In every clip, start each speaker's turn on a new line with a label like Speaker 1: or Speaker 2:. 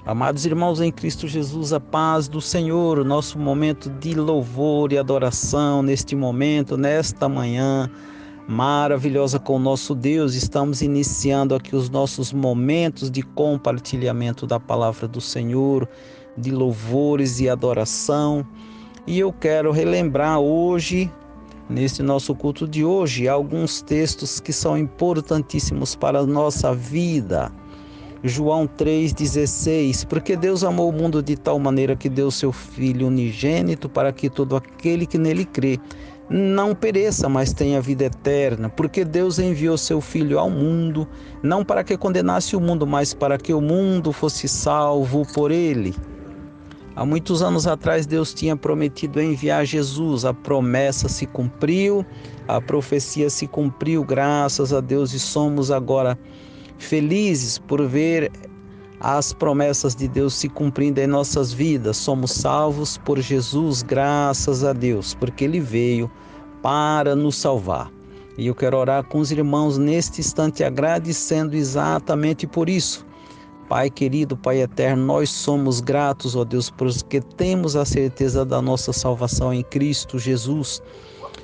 Speaker 1: Amados irmãos em Cristo Jesus, a paz do Senhor, o nosso momento de louvor e adoração neste momento, nesta manhã maravilhosa com o nosso Deus. Estamos iniciando aqui os nossos momentos de compartilhamento da palavra do Senhor, de louvores e adoração. E eu quero relembrar hoje, neste nosso culto de hoje, alguns textos que são importantíssimos para a nossa vida. João 3,16, porque Deus amou o mundo de tal maneira que deu seu Filho unigênito para que todo aquele que nele crê não pereça, mas tenha vida eterna. Porque Deus enviou seu Filho ao mundo, não para que condenasse o mundo, mas para que o mundo fosse salvo por ele. Há muitos anos atrás Deus tinha prometido enviar Jesus, a promessa se cumpriu, a profecia se cumpriu, graças a Deus, e somos agora felizes por ver as promessas de Deus se cumprindo em nossas vidas. Somos salvos por Jesus, graças a Deus, porque Ele veio para nos salvar. E eu quero orar com os irmãos neste instante, agradecendo exatamente por isso. Pai querido, Pai eterno, nós somos gratos, ó Deus, porque temos a certeza da nossa salvação em Cristo Jesus.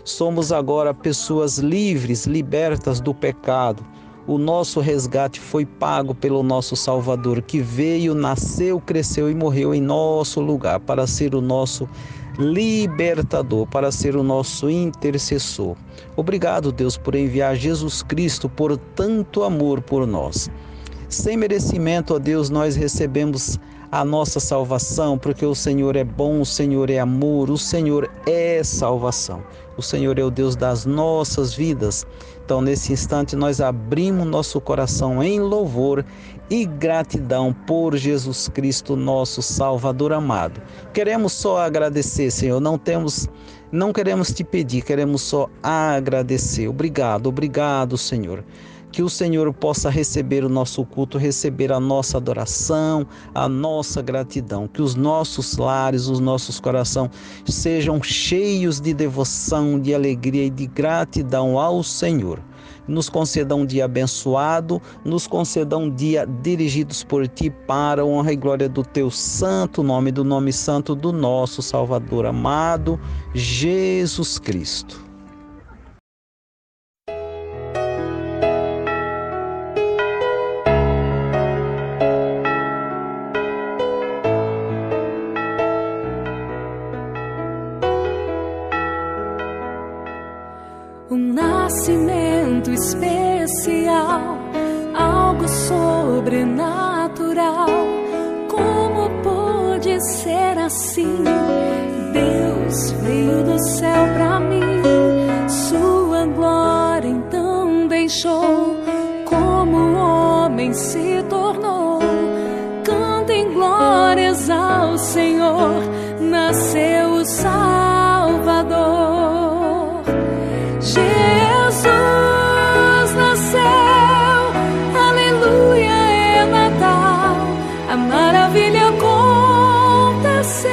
Speaker 1: Somos agora pessoas livres, libertas do pecado. O nosso resgate foi pago pelo nosso Salvador, que veio, nasceu, cresceu e morreu em nosso lugar, para ser o nosso libertador, para ser o nosso intercessor. Obrigado, Deus, por enviar Jesus Cristo, por tanto amor por nós. Sem merecimento, ó Deus, nós recebemos a nossa salvação, porque o Senhor é bom, o Senhor é amor, o Senhor é salvação. O Senhor é o Deus das nossas vidas. Então, nesse instante, nós abrimos nosso coração em louvor e gratidão por Jesus Cristo, nosso Salvador amado. Queremos só agradecer, Senhor, não queremos te pedir, queremos só agradecer. Obrigado, Senhor. Que o Senhor possa receber o nosso culto, receber a nossa adoração, a nossa gratidão. Que os nossos lares, os nossos corações sejam cheios de devoção, de alegria e de gratidão ao Senhor. Nos conceda um dia abençoado, nos conceda um dia dirigidos por Ti para a honra e glória do Teu santo nome, do nome santo do nosso Salvador amado, Jesus Cristo.
Speaker 2: Um nascimento especial, algo sobrenatural. Como pôde ser assim? Deus veio do céu pra mim, sua glória então deixou, como homem se tornou. Cantem glórias ao Senhor, nasceu o Salvador. Jesus nasceu, aleluia, é Natal. A maravilha aconteceu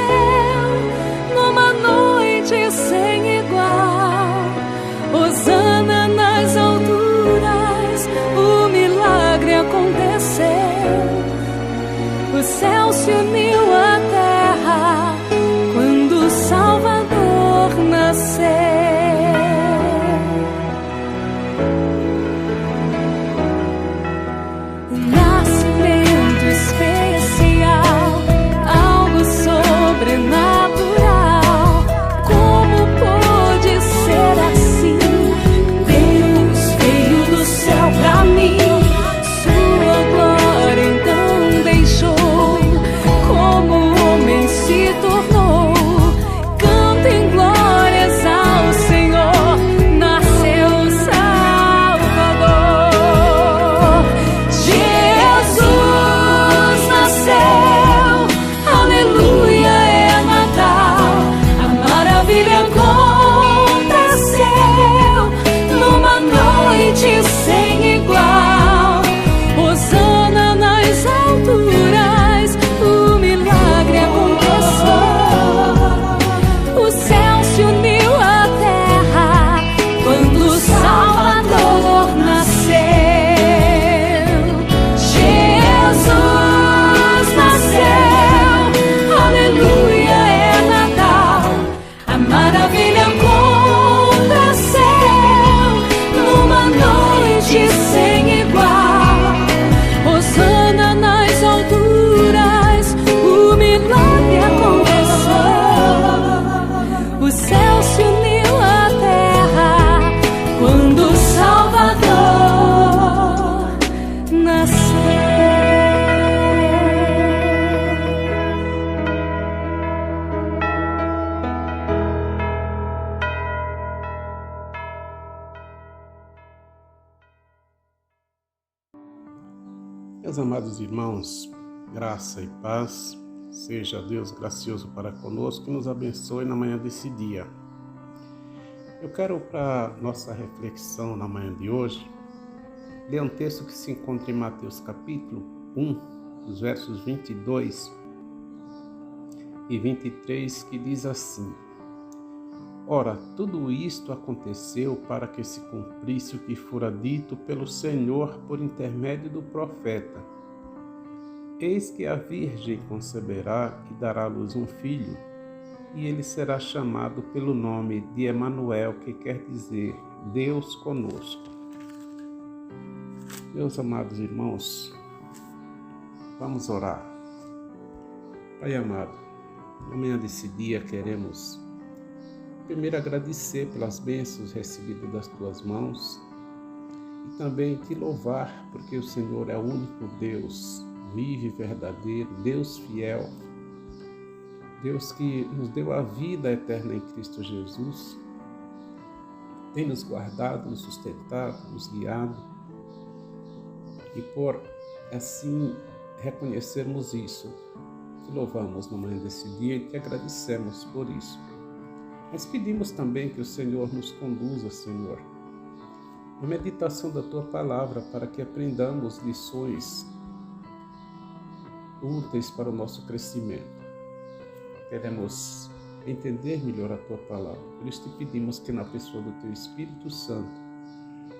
Speaker 2: numa noite sem igual. Hosana nas alturas, o milagre aconteceu. O céu se uniu à terra quando o Salvador nasceu.
Speaker 3: Como Meus amados irmãos, graça e paz, seja Deus gracioso para conosco e nos abençoe na manhã desse dia. Eu quero, para nossa reflexão na manhã de hoje, ler um texto que se encontra em Mateus capítulo 1, dos versos 22 e 23, que diz assim: Ora, tudo isto aconteceu para que se cumprisse o que fora dito pelo Senhor por intermédio do profeta. Eis que a Virgem conceberá e dará à luz um filho, e ele será chamado pelo nome de Emanuel, que quer dizer Deus conosco. Meus amados irmãos, vamos orar. Pai amado, na manhã desse dia queremos primeiro agradecer pelas bênçãos recebidas das tuas mãos e também te louvar, porque o Senhor é o único Deus vivo e verdadeiro, Deus fiel, Deus que nos deu a vida eterna em Cristo Jesus, tem nos guardado, nos sustentado, nos guiado, e por assim reconhecermos isso, te louvamos no manhã desse dia e te agradecemos por isso. Mas pedimos também que o Senhor nos conduza, Senhor, na meditação da Tua Palavra, para que aprendamos lições úteis para o nosso crescimento. Queremos entender melhor a Tua Palavra. Por isso te pedimos que na pessoa do Teu Espírito Santo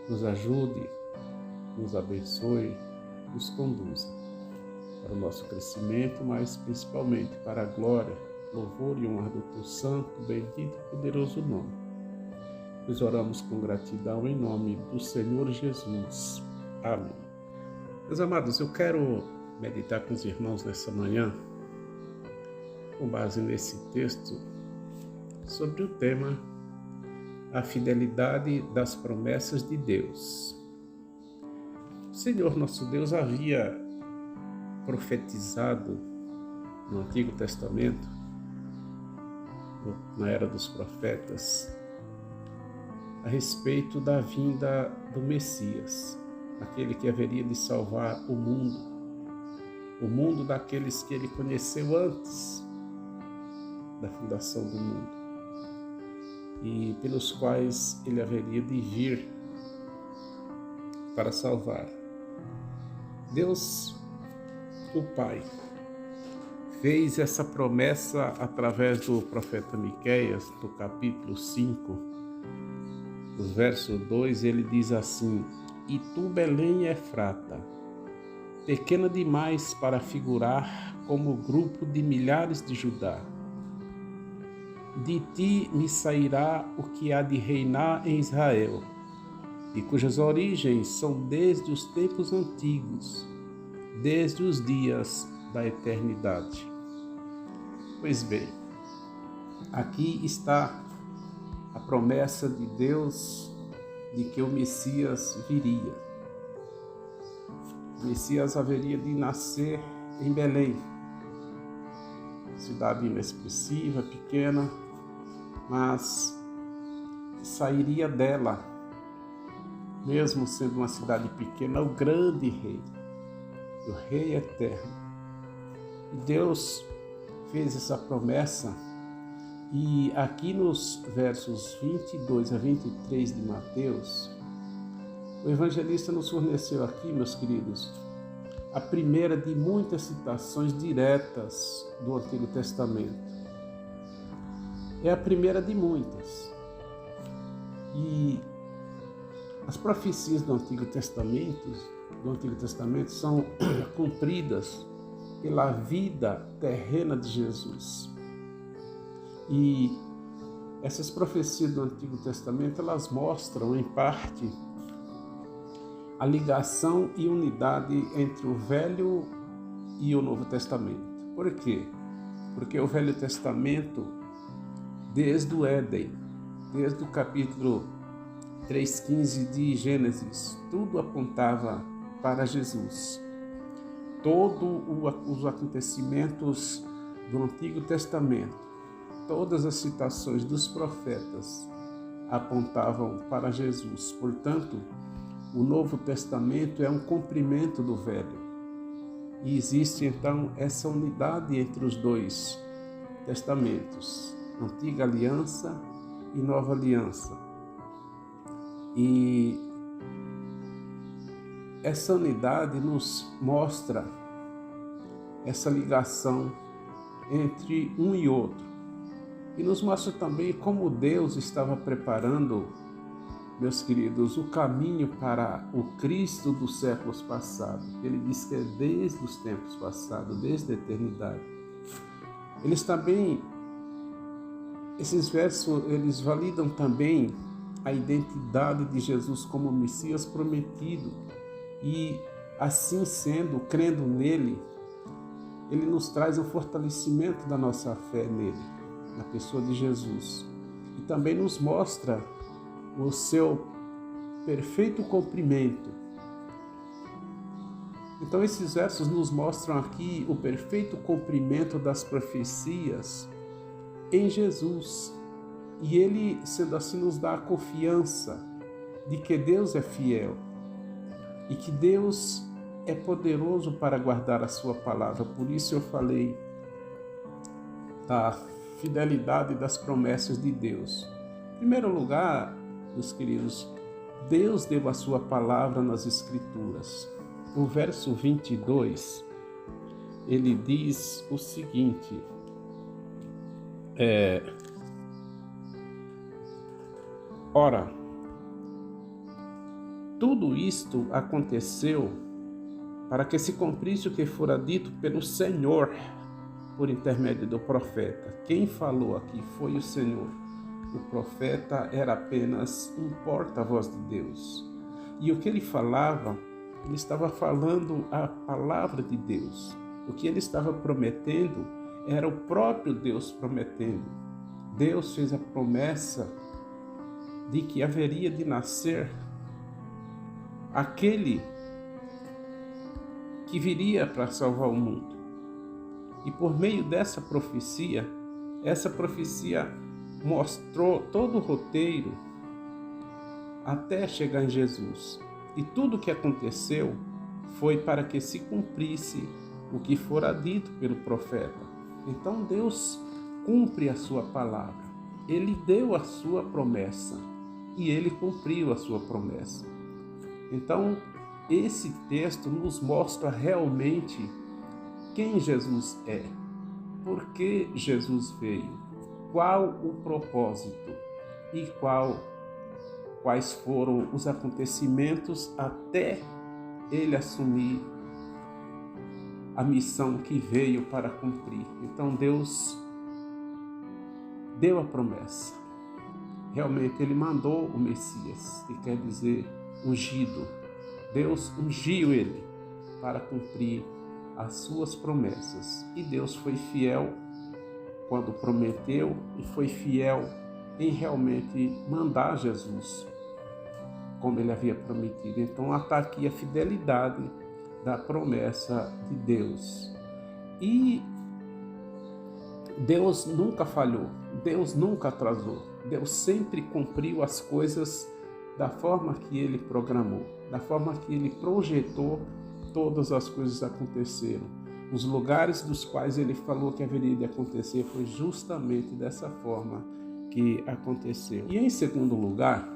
Speaker 3: nos ajude, nos abençoe, nos conduza para o nosso crescimento, mas principalmente para a glória, louvor e honra do Teu santo, bendito e poderoso nome. Nós oramos com gratidão em nome do Senhor Jesus. Amém. Meus amados, eu quero meditar com os irmãos nessa manhã, com base nesse texto, sobre o tema a fidelidade das promessas de Deus. O Senhor nosso Deus havia profetizado no Antigo Testamento, na era dos profetas, a respeito da vinda do Messias, aquele que haveria de salvar o mundo daqueles que ele conheceu antes da fundação do mundo e pelos quais ele haveria de vir para salvar. Deus, o Pai, fez essa promessa através do profeta Miqueias, no capítulo 5, do verso 2, ele diz assim: E tu, Belém Efrata, pequena demais para figurar como o grupo de milhares de Judá. De ti me sairá o que há de reinar em Israel, e cujas origens são desde os tempos antigos, desde os dias da eternidade. Pois bem, aqui está a promessa de Deus de que o Messias viria. O Messias haveria de nascer em Belém, cidade inexpressiva, pequena, mas sairia dela, mesmo sendo uma cidade pequena, o grande rei, o rei eterno. E Deus fez essa promessa, e aqui nos versos 22 a 23 de Mateus, o evangelista nos forneceu aqui, meus queridos, a primeira de muitas citações diretas do Antigo Testamento. É a primeira de muitas. E as profecias do Antigo Testamento são cumpridas pela vida terrena de Jesus. E essas profecias do Antigo Testamento, elas mostram, em parte, a ligação e unidade entre o Velho e o Novo Testamento. Por quê? Porque o Velho Testamento, desde o Éden, desde o capítulo 3,15 de Gênesis, tudo apontava para Jesus. Todos os acontecimentos do Antigo Testamento, todas as citações dos profetas apontavam para Jesus. Portanto, o Novo Testamento é um cumprimento do Velho. E existe então essa unidade entre os dois testamentos, Antiga Aliança e Nova Aliança. E essa unidade nos mostra essa ligação entre um e outro. E nos mostra também como Deus estava preparando, meus queridos, o caminho para o Cristo dos séculos passados. Ele diz que é desde os tempos passados, desde a eternidade. Esses versos, eles validam também a identidade de Jesus como Messias prometido. E assim sendo, crendo nele, ele nos traz o fortalecimento da nossa fé nele, na pessoa de Jesus. E também nos mostra o seu perfeito cumprimento. Então esses versos nos mostram aqui o perfeito cumprimento das profecias em Jesus. E ele, sendo assim, nos dá a confiança de que Deus é fiel e que Deus é poderoso para guardar a sua palavra. Por isso eu falei da fidelidade das promessas de Deus. Em primeiro lugar, meus queridos, Deus deu a sua palavra nas Escrituras. No verso 22, ele diz o seguinte: Ora, tudo isto aconteceu para que se cumprisse o que fora dito pelo Senhor por intermédio do profeta. Quem falou aqui foi o Senhor. O profeta era apenas um porta-voz de Deus. E o que ele falava, ele estava falando a palavra de Deus. O que ele estava prometendo era o próprio Deus prometendo. Deus fez a promessa de que haveria de nascer aquele que viria para salvar o mundo. E por meio dessa profecia, essa profecia mostrou todo o roteiro até chegar em Jesus. E tudo o que aconteceu foi para que se cumprisse o que fora dito pelo profeta. Então Deus cumpre a sua palavra. Ele deu a sua promessa e ele cumpriu a sua promessa. Então, esse texto nos mostra realmente quem Jesus é, por que Jesus veio, qual o propósito e quais foram os acontecimentos até ele assumir a missão que veio para cumprir. Então Deus deu a promessa. Realmente ele mandou o Messias, que quer dizer ungido. Deus ungiu ele para cumprir as suas promessas. E Deus foi fiel quando prometeu e foi fiel em realmente mandar Jesus como ele havia prometido. Então está aqui a fidelidade da promessa de Deus. E Deus nunca falhou, Deus nunca atrasou, Deus sempre cumpriu as coisas da forma que ele programou, da forma que ele projetou. Todas as coisas aconteceram. Os lugares dos quais ele falou que haveria de acontecer foi justamente dessa forma que aconteceu. E em segundo lugar,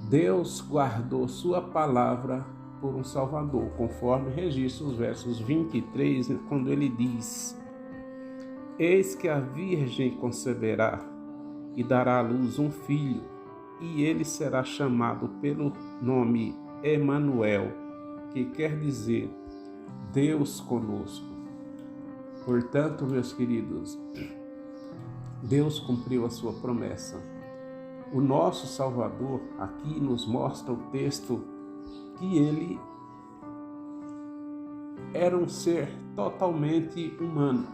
Speaker 3: Deus guardou sua palavra por um Salvador, conforme registra os versos 23, quando ele diz: Eis que a Virgem conceberá e dará à luz um filho, e ele será chamado pelo nome Emanuel, que quer dizer Deus conosco. Portanto, meus queridos, Deus cumpriu a sua promessa. O nosso Salvador aqui nos mostra o texto que ele era um ser totalmente humano.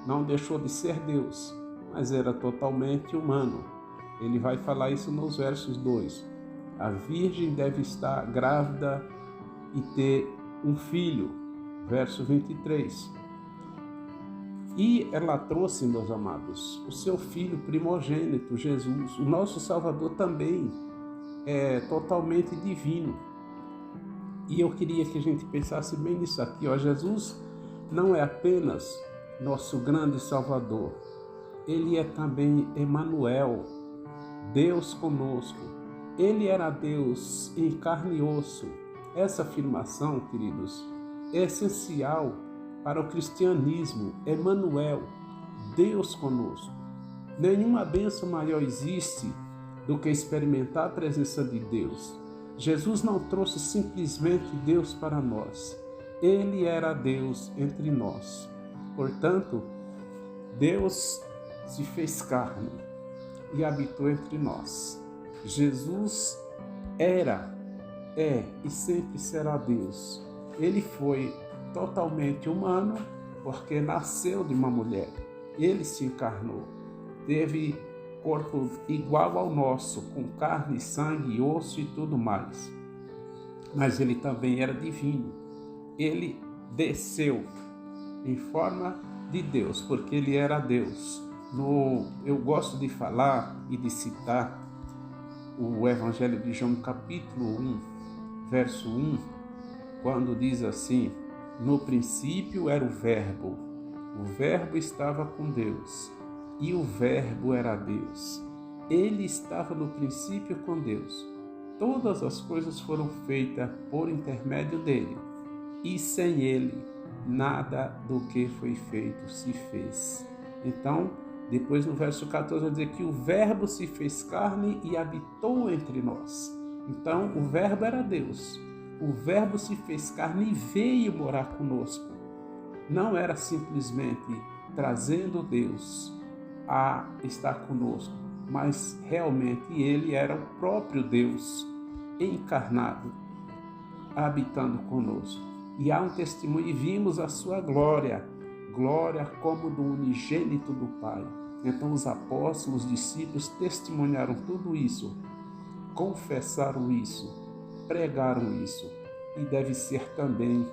Speaker 3: Não deixou de ser Deus, mas era totalmente humano. Ele vai falar isso nos versos 2. A virgem deve estar grávida e ter um filho, verso 23. E ela trouxe, meus amados, o seu filho primogênito, Jesus. O nosso Salvador também é totalmente divino. E eu queria que a gente pensasse bem nisso aqui, ó. Jesus não é apenas nosso grande Salvador, Ele é também Emanuel, Deus conosco. Ele era Deus em carne e osso. Essa afirmação, queridos, é essencial para o cristianismo. Emanuel, Deus conosco. Nenhuma bênção maior existe do que experimentar a presença de Deus. Jesus não trouxe simplesmente Deus para nós. Ele era Deus entre nós. Portanto, Deus se fez carne e habitou entre nós. Jesus era, é e sempre será Deus. Ele foi totalmente humano porque nasceu de uma mulher. Ele se encarnou. Teve corpo igual ao nosso, com carne, sangue, osso e tudo mais. Mas ele também era divino. Ele desceu em forma de Deus, porque ele era Deus. Eu gosto de falar e de citar o Evangelho de João, capítulo 1, verso 1, quando diz assim: no princípio era o Verbo estava com Deus, e o Verbo era Deus. Ele estava no princípio com Deus. Todas as coisas foram feitas por intermédio dele, e sem ele, nada do que foi feito se fez. Então, depois no verso 14 vai dizer que o Verbo se fez carne e habitou entre nós. Então, o Verbo era Deus. O Verbo se fez carne e veio morar conosco. Não era simplesmente trazendo Deus a estar conosco, mas realmente ele era o próprio Deus encarnado, habitando conosco. E há um testemunho, e vimos a sua glória, glória como do unigênito do Pai. Então os apóstolos, os discípulos testemunharam tudo isso, confessaram isso, pregaram isso, e deve ser também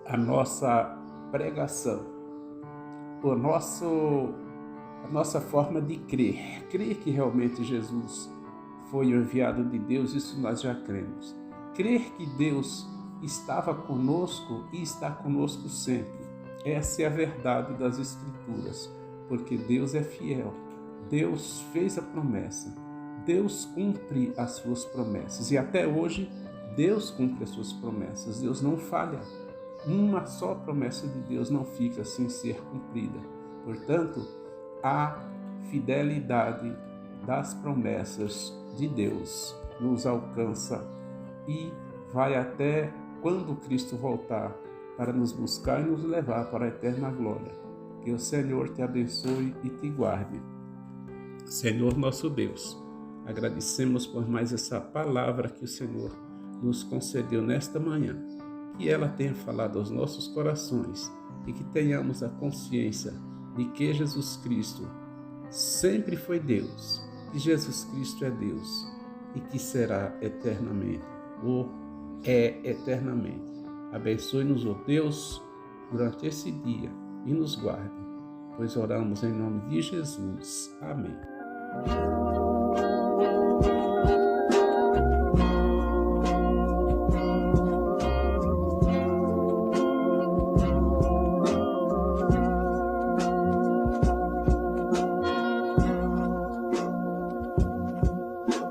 Speaker 3: a nossa pregação, a nossa forma de crer que realmente Jesus foi o enviado de Deus. Isso nós já cremos. Crer que Deus estava conosco e está conosco sempre. Essa é a verdade das Escrituras, porque Deus é fiel. Deus fez a promessa. Deus cumpre as suas promessas. E até hoje, Deus cumpre as suas promessas. Deus não falha. Uma só promessa de Deus não fica sem ser cumprida. Portanto, a fidelidade das promessas de Deus nos alcança e vai até quando Cristo voltar para nos buscar e nos levar para a eterna glória. Que o Senhor te abençoe e te guarde. Senhor nosso Deus, agradecemos por mais essa palavra que o Senhor nos concedeu nesta manhã. Que ela tenha falado aos nossos corações e que tenhamos a consciência de que Jesus Cristo sempre foi Deus, que Jesus Cristo é Deus e que será eternamente, ou é eternamente. Abençoe-nos, ó Deus, durante esse dia e nos guarde, pois oramos em nome de Jesus. Amém.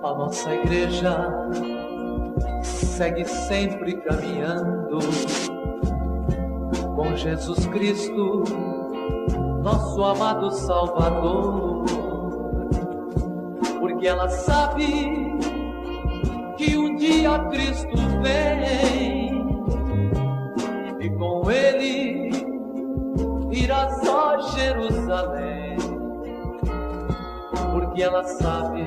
Speaker 4: A nossa igreja segue sempre caminhando com Jesus Cristo, nosso amado Salvador, porque ela sabe que um dia Cristo vem e com ele irá só Jerusalém, porque ela sabe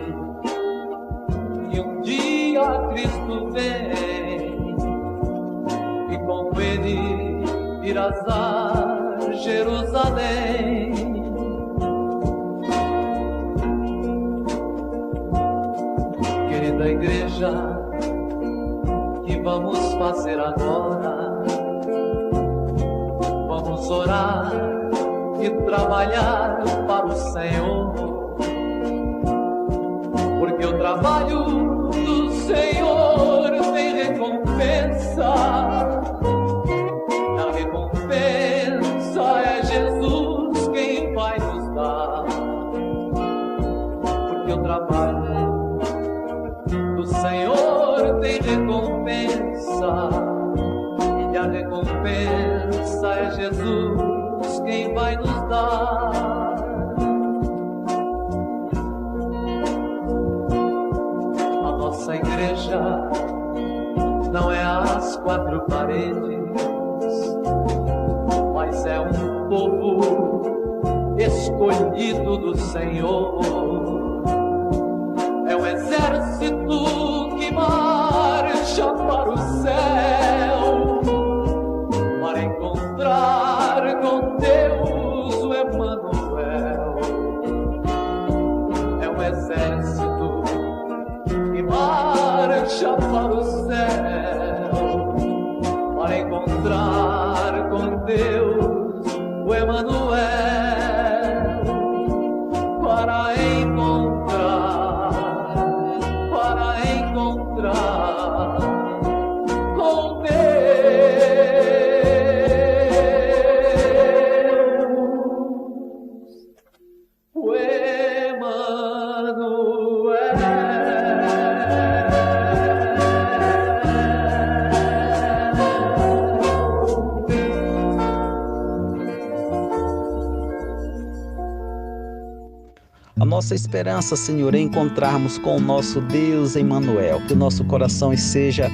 Speaker 4: que um dia Cristo vem e com ele irás a Jerusalém. Querida igreja, que vamos fazer agora? Vamos orar e trabalhar para o Senhor, porque o trabalho do Senhor tem recompensa. A recompensa é Jesus quem vai nos dar, porque o trabalho do Senhor tem recompensa, e a recompensa é Jesus quem vai nos dar. A nossa igreja não é as quatro paredes, mas é um povo escolhido do Senhor. É um exército que marcha para o céu, para encontrar com Deus o Emanuel. É um exército que marcha para o céu, para encontrar com Deus o Emanuel, para encontrar com Deus o
Speaker 1: A nossa esperança, Senhor, é encontrarmos com o nosso Deus Emmanuel, que o nosso coração seja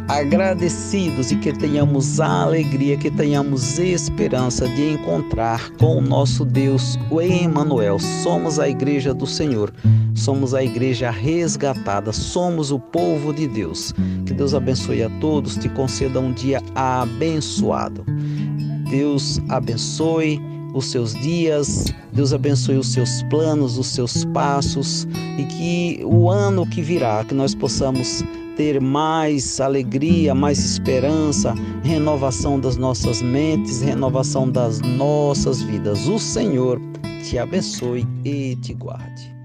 Speaker 1: agradecidos e que tenhamos a alegria, que tenhamos esperança de encontrar com o nosso Deus, o Emmanuel. Somos a igreja do Senhor, somos a igreja resgatada, somos o povo de Deus. Que Deus abençoe a todos, te conceda um dia abençoado. Deus abençoe os seus dias, Deus abençoe os seus planos, os seus passos, e que o ano que virá, que nós possamos ter mais alegria, mais esperança, renovação das nossas mentes, renovação das nossas vidas. O Senhor te abençoe e te guarde.